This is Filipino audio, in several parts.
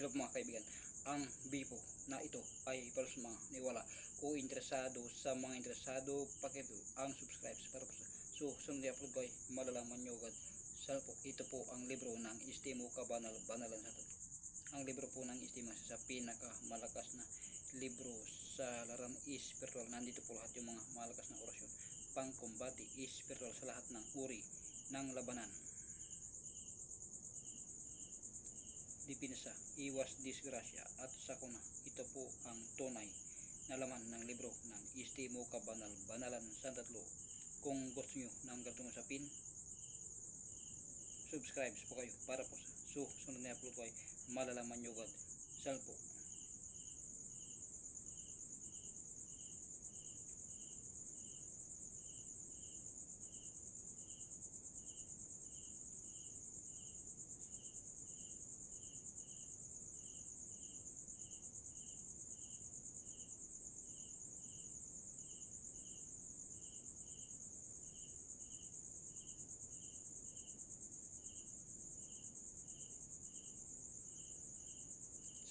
Hello mga kaibigan, ang bipo na ito ay para sa mga niwala. Kung interesado, sa mga interesado, pakito ang subscribe para po sa sunod na upload ko ay malalaman nyo agad. Po, ito po ang libro ng Istimo Kabanal-Banalan sa tatlo. Ang libro po ng Istimo sa pinakamalakas na libro sa larangan espiritual. Nandito po lahat yung mga malakas na orasyon, pangkumbati espiritual sa lahat ng uri ng labanan. Dipinsa, iwas disgrasya at sakuna. Ito po ang tunay na laman ng libro ng Istimo Kabanal-Banalan sa tatlo. Kung gusto nyo ng ganitong usapin, subscribe po kayo para po sa sunod na upload ko ay malalaman nyo agad. Sal po.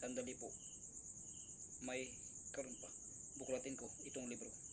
Sandali po, may karoon pa, buklatin ko itong libro.